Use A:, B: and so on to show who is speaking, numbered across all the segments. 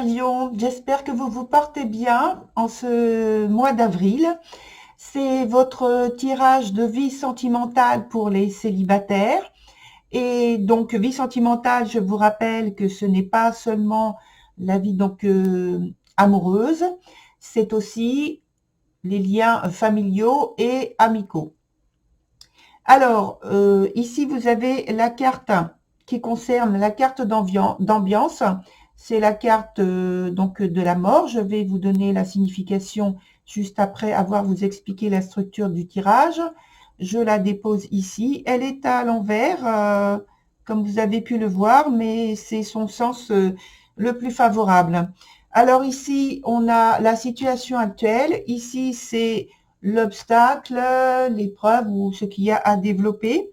A: Marion, j'espère que vous vous portez bien en ce mois d'avril. C'est votre tirage de vie sentimentale pour les célibataires. Et donc, vie sentimentale, je vous rappelle que ce n'est pas seulement la vie amoureuse, c'est aussi les liens familiaux et amicaux. Alors, ici, vous avez la carte qui concerne la carte d'ambiance. C'est la carte de la mort. Je vais vous donner la signification juste après avoir vous expliqué la structure du tirage. Je la dépose ici. Elle est à l'envers, comme vous avez pu le voir, mais c'est son sens le plus favorable. Alors ici, on a la situation actuelle. Ici, c'est l'obstacle, l'épreuve ou ce qu'il y a à développer.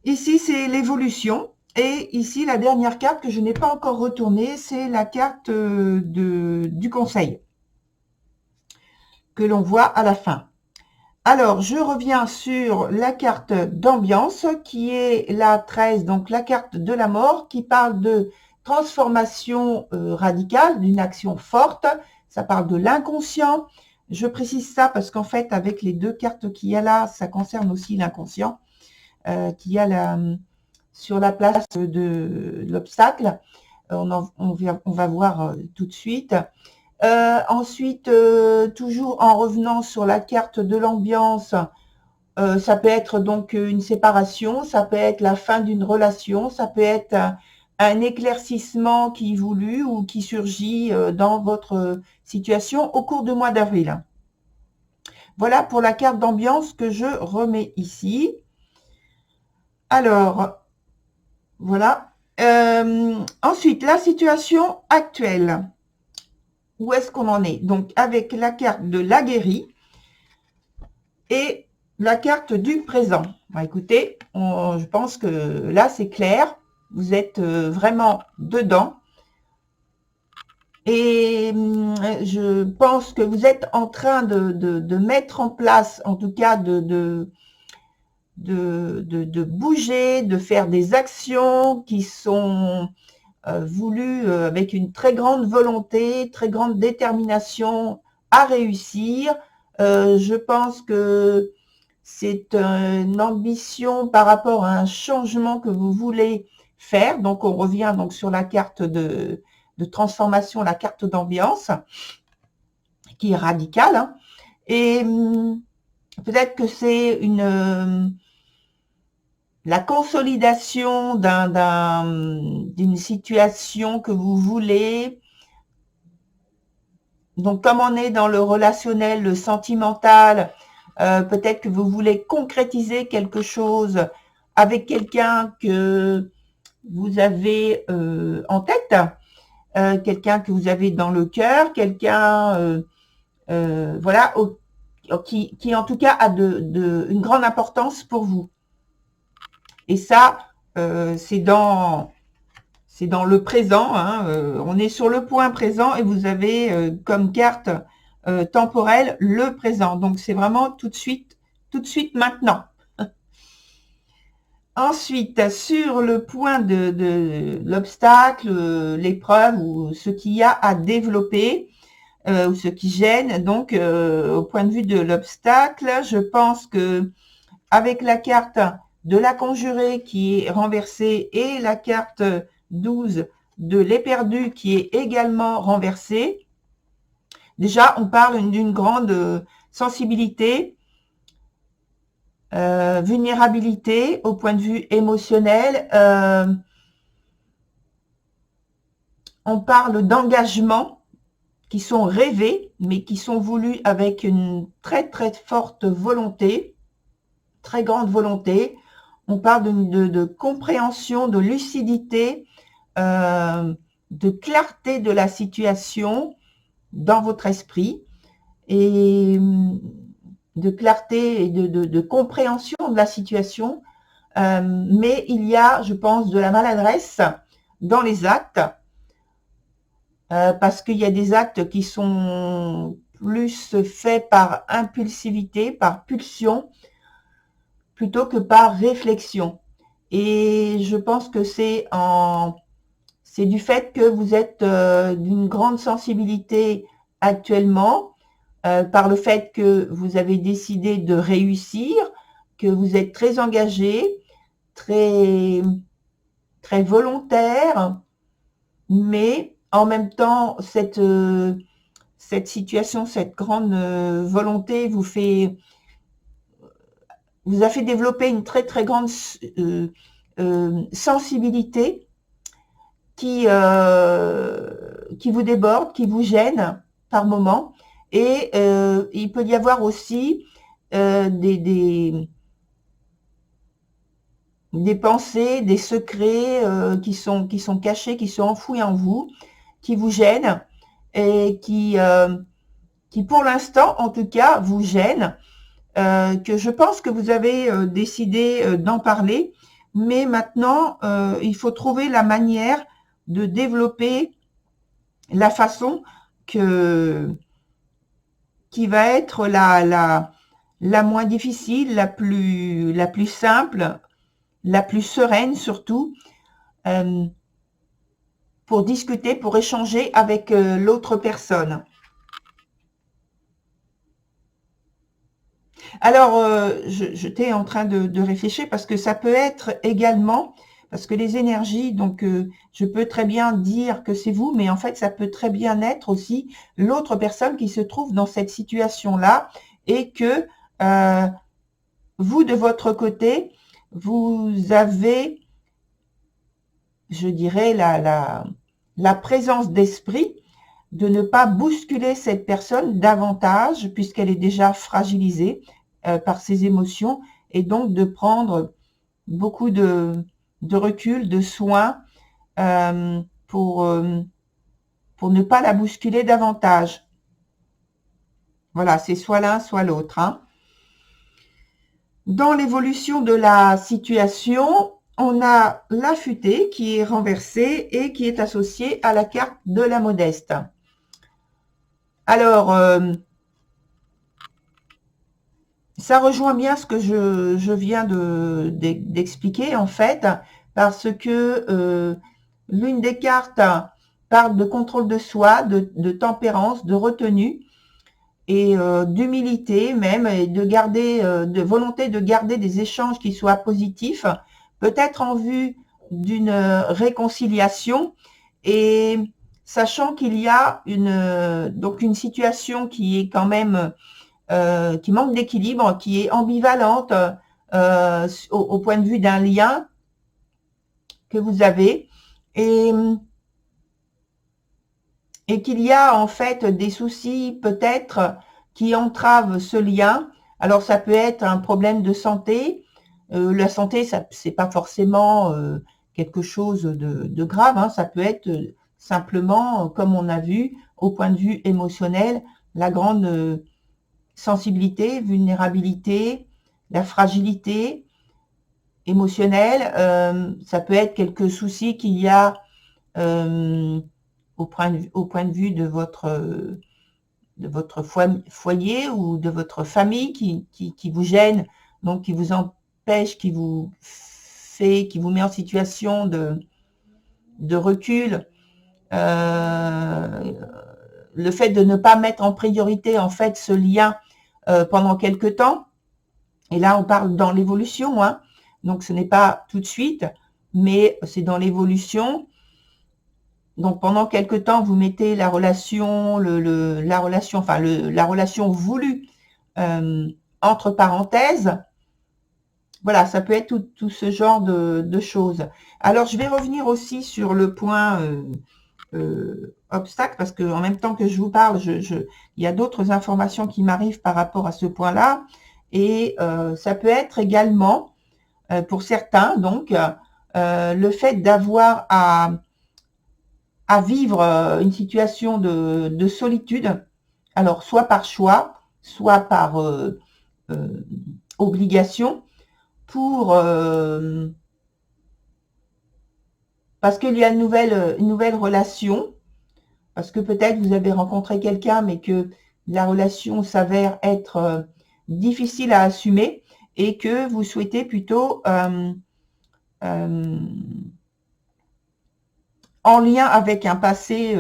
A: Ici, c'est l'évolution. Et ici, la dernière carte que je n'ai pas encore retournée, c'est la carte du conseil que l'on voit à la fin. Alors, je reviens sur la carte d'ambiance qui est la 13, donc la carte de la mort qui parle de transformation radicale, d'une action forte. Ça parle de l'inconscient. Je précise ça parce qu'en fait, avec les deux cartes qu'il y a là, ça concerne aussi l'inconscient qu'il y a sur la place de l'obstacle. On va voir tout de suite. Ensuite, toujours en revenant sur la carte de l'ambiance, ça peut être donc une séparation, ça peut être la fin d'une relation, ça peut être un éclaircissement qui est voulu ou qui surgit dans votre situation au cours du mois d'avril. Voilà pour la carte d'ambiance que je remets ici. Alors, voilà. Ensuite, la situation actuelle. Où est-ce qu'on en est? Donc, avec la carte de l'aguerri et la carte du présent. Bah, écoutez, je pense que là, c'est clair. Vous êtes vraiment dedans. Et je pense que vous êtes en train de mettre en place, en tout cas, de bouger, de faire des actions qui sont voulues avec une très grande volonté, très grande détermination à réussir. Je pense que c'est une ambition par rapport à un changement que vous voulez faire. Donc, on revient donc sur la carte de transformation, la carte d'ambiance, qui est radicale. Hein. Et peut-être que c'est la consolidation d'une situation que vous voulez. Donc, comme on est dans le relationnel, le sentimental, peut-être que vous voulez concrétiser quelque chose avec quelqu'un que vous avez en tête, quelqu'un que vous avez dans le cœur, quelqu'un voilà, qui en tout cas a une grande importance pour vous. Et ça, c'est dans le présent. Hein, on est sur le point présent et vous avez comme carte temporelle le présent. Donc, c'est vraiment tout de suite maintenant. Ensuite, sur le point de l'obstacle, l'épreuve ou ce qu'il y a à développer, ou ce qui gêne, donc au point de vue de l'obstacle, je pense que avec la carte de la conjurée qui est renversée et la carte 12 de l'éperdu qui est également renversée, déjà on parle d'une grande sensibilité, vulnérabilité au point de vue émotionnel, on parle d'engagement qui sont rêvés, mais qui sont voulus avec une très très forte volonté, très grande volonté. On parle de compréhension, de lucidité, de clarté de la situation dans votre esprit et de clarté et de compréhension de la situation. Mais il y a, je pense, de la maladresse dans les actes. Parce qu'il y a des actes qui sont plus faits par impulsivité, par pulsion, plutôt que par réflexion. Et je pense que c'est c'est du fait que vous êtes d'une grande sensibilité actuellement, par le fait que vous avez décidé de réussir, que vous êtes très engagé, très, très volontaire, mais en même temps, cette situation, cette grande volonté vous a fait développer une très très grande sensibilité qui vous déborde, qui vous gêne par moment. Et il peut y avoir aussi des pensées, des secrets qui sont cachés, qui sont enfouis en vous, qui vous gênent et qui pour l'instant, en tout cas, vous gênent. Que je pense que vous avez décidé d'en parler, mais maintenant, il faut trouver la manière de développer la façon qui va être la moins difficile, la plus simple, la plus sereine surtout, pour discuter, pour échanger avec l'autre personne. Alors, j'étais en train de réfléchir parce que ça peut être également, parce que les énergies, donc je peux très bien dire que c'est vous, mais en fait, ça peut très bien être aussi l'autre personne qui se trouve dans cette situation-là et que vous, de votre côté, vous avez, je dirais, la présence d'esprit de ne pas bousculer cette personne davantage puisqu'elle est déjà fragilisée par ses émotions et donc de prendre beaucoup de recul, de soin pour ne pas la bousculer davantage. Voilà, c'est soit l'un, soit l'autre. Hein. Dans l'évolution de la situation, on a l'affûté qui est renversé et qui est associé à la carte de la modeste. Alors, ça rejoint bien ce que je viens d'expliquer en fait, parce que l'une des cartes parle de contrôle de soi, de tempérance, de retenue et d'humilité même, et de volonté de garder des échanges qui soient positifs, peut-être en vue d'une réconciliation, et sachant qu'il y a donc une situation qui est quand même qui manque d'équilibre, qui est ambivalente au point de vue d'un lien que vous avez, et qu'il y a en fait des soucis peut-être qui entravent ce lien. Alors ça peut être un problème de santé. La santé, c'est pas forcément quelque chose de grave. Hein. Ça peut être simplement, comme on a vu, au point de vue émotionnel, la grande sensibilité, vulnérabilité, la fragilité émotionnelle. Ça peut être quelques soucis qu'il y a au point de vue de votre foyer ou de votre famille qui vous gêne, donc qui vous empêche, qui vous met en situation de recul. Le fait de ne pas mettre en priorité en fait ce lien pendant quelque temps. Et là, on parle dans l'évolution, hein. Donc ce n'est pas tout de suite, mais c'est dans l'évolution. Donc pendant quelque temps, vous mettez la relation, la relation voulue entre parenthèses. Voilà, ça peut être tout ce genre de choses. Alors je vais revenir aussi sur le point obstacle, parce que en même temps que je vous parle, il y a d'autres informations qui m'arrivent par rapport à ce point-là, et ça peut être également pour certains donc le fait d'avoir à vivre une situation de solitude, alors soit par choix, soit par obligation, parce qu'il y a une nouvelle relation, parce que peut-être vous avez rencontré quelqu'un, mais que la relation s'avère être difficile à assumer et que vous souhaitez plutôt en lien avec un passé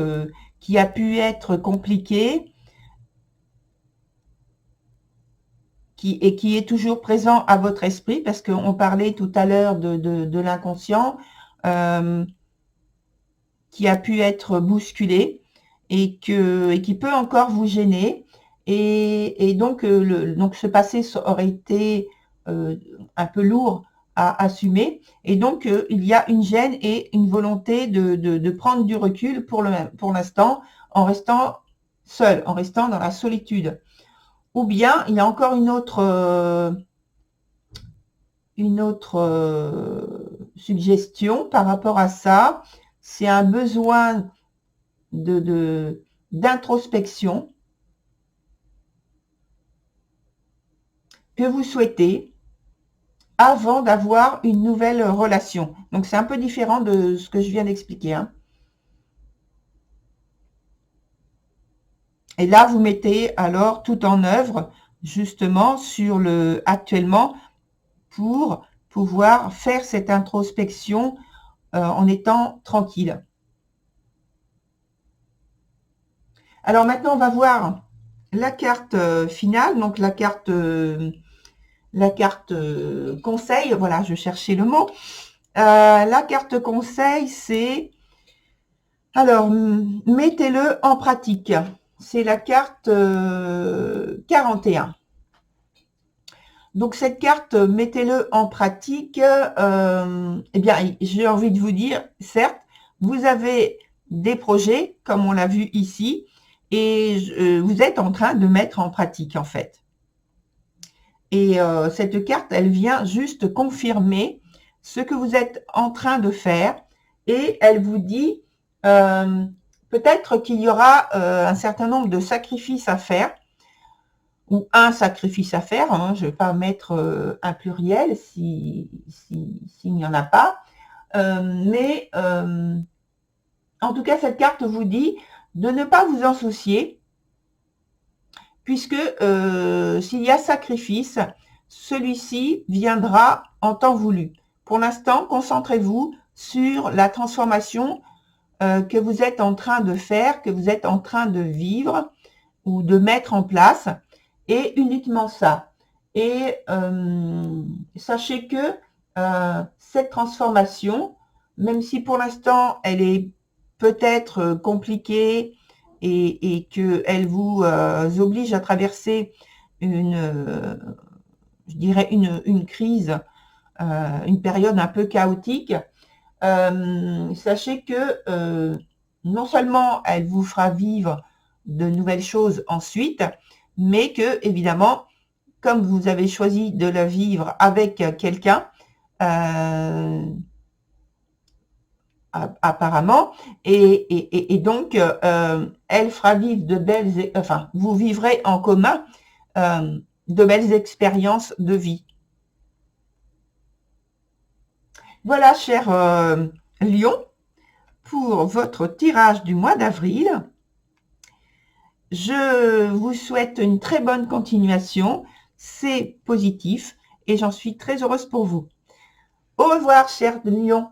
A: qui a pu être compliqué, et qui est toujours présent à votre esprit, parce qu'on parlait tout à l'heure de l'inconscient, qui a pu être bousculé et qui peut encore vous gêner. Et donc, donc ce passé aurait été un peu lourd à assumer. Et donc, il y a une gêne et une volonté de prendre du recul pour l'instant, en restant seul, en restant dans la solitude. Ou bien, il y a encore une autre suggestion par rapport à ça. C'est un besoin d'introspection que vous souhaitez avant d'avoir une nouvelle relation. Donc, c'est un peu différent de ce que je viens d'expliquer, hein. Et là, vous mettez alors tout en œuvre, justement, actuellement, pour pouvoir faire cette introspection en étant tranquille. Alors maintenant, on va voir la carte finale, donc la carte conseil. Voilà, je cherchais le mot. La carte conseil, c'est... Alors, mettez-le en pratique. C'est la carte 41. Donc, cette carte, mettez-le en pratique. Eh bien, j'ai envie de vous dire, certes, vous avez des projets, comme on l'a vu ici, et vous êtes en train de mettre en pratique, en fait. Et cette carte, elle vient juste confirmer ce que vous êtes en train de faire, et elle vous dit peut-être qu'il y aura un certain nombre de sacrifices à faire, ou un sacrifice à faire, hein, je ne vais pas mettre un pluriel s'il n'y en a pas, mais en tout cas, cette carte vous dit de ne pas vous en soucier, puisque s'il y a sacrifice, celui-ci viendra en temps voulu. Pour l'instant, concentrez-vous sur la transformation que vous êtes en train de faire, que vous êtes en train de vivre ou de mettre en place, et uniquement ça. Et sachez que cette transformation, même si pour l'instant elle est peut-être compliquée et qu'elle vous oblige à traverser je dirais une crise, une période un peu chaotique, sachez que non seulement elle vous fera vivre de nouvelles choses ensuite, mais que, évidemment, comme vous avez choisi de la vivre avec quelqu'un, apparemment, et donc elle fera vivre enfin, vous vivrez en commun de belles expériences de vie. Voilà, cher Lion, pour votre tirage du mois d'avril. Je vous souhaite une très bonne continuation. C'est positif et j'en suis très heureuse pour vous. Au revoir, cher Lion.